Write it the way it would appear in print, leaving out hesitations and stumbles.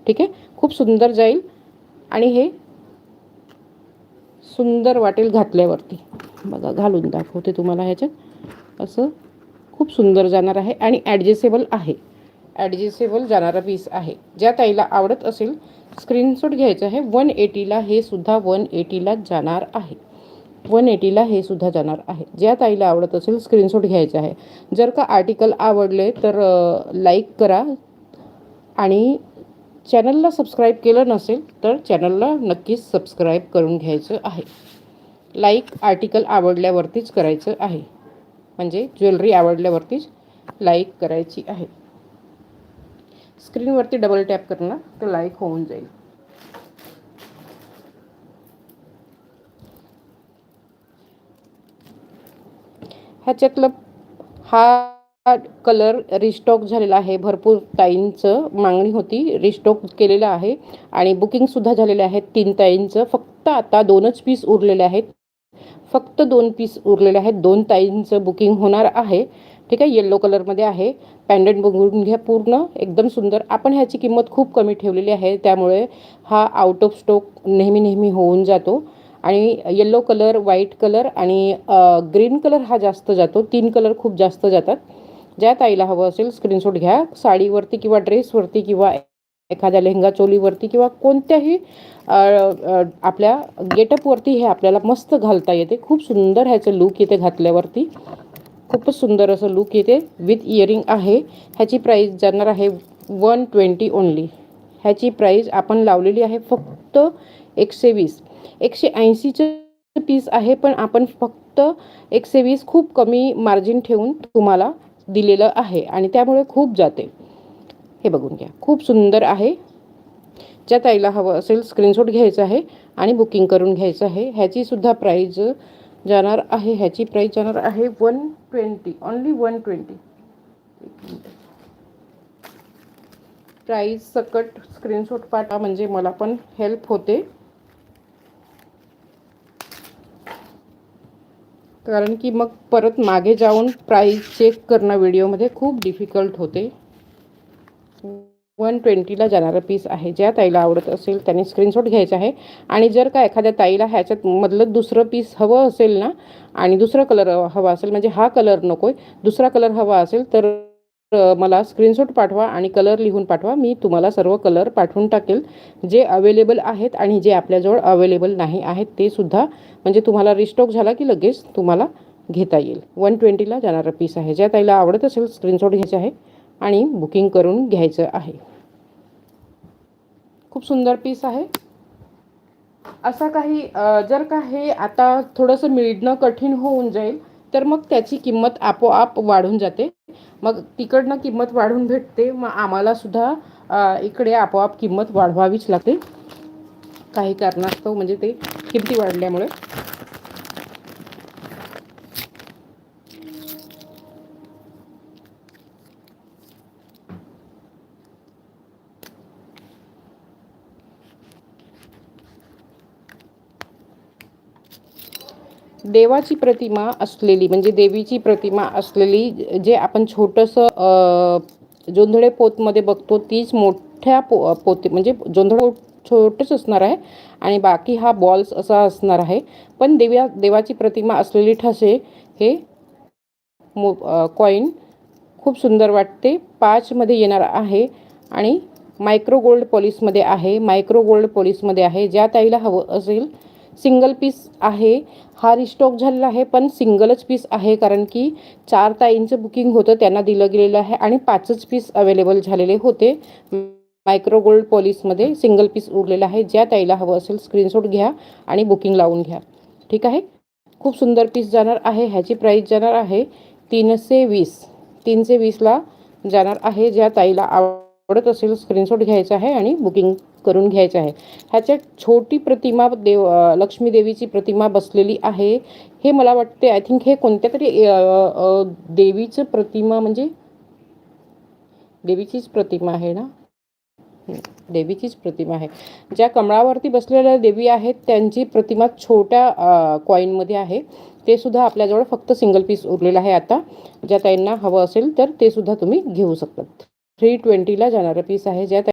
ठीक आहे, खूप सुंदर जाईल आणि हे सुंदर वाटेल घातल्यावरती. बघा घालून दाखवते तुम्हाला ह्याच्यात. असं खूप सुंदर जाणार आहे आणि ॲडजस्टेबल आहे. ॲडजस्टेबल जाणारा पीस आहे. ज्या ताईला आवडत असेल स्क्रीनशॉट घ्यायचा आहे. 180ला हे सुद्धा 180लाच जाणार आहे. 180ला हे सुद्धा जाणार आहे. ज्या ताईला आवडत असेल स्क्रीनशॉट घ्यायचा आहे. जर का आर्टिकल आवडले तर लाईक करा आणि चॅनलला सबस्क्राईब केलं नसेल तर चॅनलला नक्कीच सबस्क्राईब करून घ्यायचं आहे. लाईक आर्टिकल आवडल्यावरतीच करायचं आहे. म्हणजे ज्वेलरी आवडल्यावरतीच लाईक करायची आहे. स्क्रीनवरती डबल टॅप करणार तर लाईक होऊन जाईल. ह्याच्यातलं हा कलर रिस्टॉक झालेला आहे. भरपूर ताईंचं मागणी होती, रिस्टॉक केलेलं आहे आणि बुकिंगसुद्धा झालेलं आहे 3 ताईंचं. फक्त आता 2च पीस उरलेले आहेत. फक्त 2 पीस उरलेले आहेत. 2 ताईंचं बुकिंग होणार आहे. ठीक आहे, येलो कलरमध्ये आहे. पॅन्डंट बघून घ्या, पूर्ण एकदम सुंदर. आपण ह्याची किंमत खूप कमी ठेवलेली आहे, त्यामुळे हा आउट ऑफ स्टॉक नेहमी होऊन जातो. आणि येलो कलर, व्हाईट कलर आणि ग्रीन कलर हा जास्त जातो. 3 कलर खूप जास्त जातात. ज्या ताईला हवं असेल स्क्रीनशॉट घ्या. साडीवरती किंवा ड्रेसवरती किंवा एखाद्या लेहंगा चोलीवरती किंवा कोणत्याही आपल्या गेटअपवरती हे आपल्याला मस्त घालता येते. खूप सुंदर ह्याचं लूक येते घातल्यावरती. खूपच सुंदर असं लूक येते. विथ इयरिंग आहे. ह्याची प्राईस जाणार आहे 120 ओनली. ह्याची प्राईस आपण लावलेली आहे फक्त 120. 180चं पीस आहे, पण आपण फक्त 120 खूप कमी मार्जिन ठेवून तुम्हाला दिलेलं आहे आणि त्यामुळे खूप जाते. हे बघून घ्या, खूप सुंदर आहे. ज्या ताईला हवं असेल स्क्रीनशॉट घ्यायचा आहे आणि बुकिंग करून घ्यायचं आहे. ह्याची सुद्धा प्राईज जाणार आहे. ह्याची प्राईस जाणार आहे 120 ओनली 120. प्राईस सकट स्क्रीनशॉट पाठवा म्हणजे मला पण हेल्प होते. कारण की मग परत मागे जाऊन प्राईस चेक करणं व्हिडिओमध्ये खूप डिफिकल्ट होते. 120ला जाणारा पीस आहे. ज्या ताईला आवडत असेल त्याने स्क्रीनशॉट घ्यायचा आहे. आणि जर का एखाद्या ताईला ह्याच्यात मधलं दुसरं पीस हवं असेल ना आणि दुसरा कलर हवा असेल, म्हणजे हा कलर नको आहे, दुसरा कलर हवा असेल तर मला स्क्रीनशॉट पाठवा आणि कलर लिहून पाठवा. मी तुम्हाला सर्व कलर पाठवून टाकेल जे अवेलेबल आहेत आणि जे आपल्याजवळ अवेलेबल नाही आहेत ते सुद्धा. म्हणजे तुम्हाला रिस्टॉक झाला की लगेच तुम्हाला घेता येईल. 120ला जाणारा पीस आहे. ज्या ताईला आवडत असेल स्क्रीनशॉट घ्यायचे आहे आणि बुकिंग करून घ्यायचं आहे. खूप सुंदर पीस आहे. असा काही जर का हे आता थोडंसं मिळणं कठीण होऊन जाईल तर मग त्याची किंमत आपोआप वाढून जाते. मग तिकडनं किंमत वाढून भेटते, मग आम्हाला सुद्धा इकडे आपोआप किंमत वाढवावीच लागते काही कारणास्तव, म्हणजे ते किमती वाढल्यामुळे. देवाची प्रतिमा असलेली, म्हणजे देवीची प्रतिमा असलेली जे आपण छोटंसं जोंधळे पोतमध्ये बघतो तीच मोठ्या पोते, म्हणजे जोंधळे छोटंच असणार आहे आणि बाकी हा बॉल्स असा असणार आहे. पण देवाची प्रतिमा असलेली ठसे हे कॉईन खूप सुंदर वाटते. 5मध्ये येणार आहे आणि मायक्रो गोल्ड पॉलिशमध्ये आहे. मायक्रो गोल्ड पॉलिशमध्ये आहे. ज्या ताईला हवं असेल सिंगल पीस आहे. हा रिस्टॉक झालेला आहे पण सिंगलच पीस आहे, कारण की 4 ताईंचं बुकिंग होतं त्यांना दिलं गेलेलं आहे आणि 5च पीस अवेलेबल झालेले होते. मायक्रो गोल्ड पॉलिशमध्ये सिंगल पीस उरलेला आहे. ज्या ताईला हवं असेल स्क्रीनशॉट घ्या आणि बुकिंग लावून घ्या. ठीक आहे, खूप सुंदर पीस जाणार आहे. ह्याची प्राईस जाणार आहे 320. 320ला जाणार आहे. ज्या ताईला आवडत असेल स्क्रीनशॉट घ्यायचा आहे आणि बुकिंग करून घ्यायचं आहे. ह्याच्यात छोटी प्रतिमा लक्ष्मी देवीची प्रतिमा बसलेली आहे. हे मला वाटते आय थिंक हे कोणत्या तरी देवीचं प्रतिमा, म्हणजे देवीचीच प्रतिमा आहे ना. देवीचीच प्रतिमा आहे. ज्या कमळावरती बसलेल्या देवी आहेत त्यांची प्रतिमा छोट्या कॉईनमध्ये आहे. ते सुद्धा आपल्याजवळ फक्त सिंगल पीस उरलेलं आहे आता. ज्या ताईंना हवं असेल तर ते सुद्धा तुम्ही घेऊ शकतात. 320ला जाणारा पीस आहे. ज्या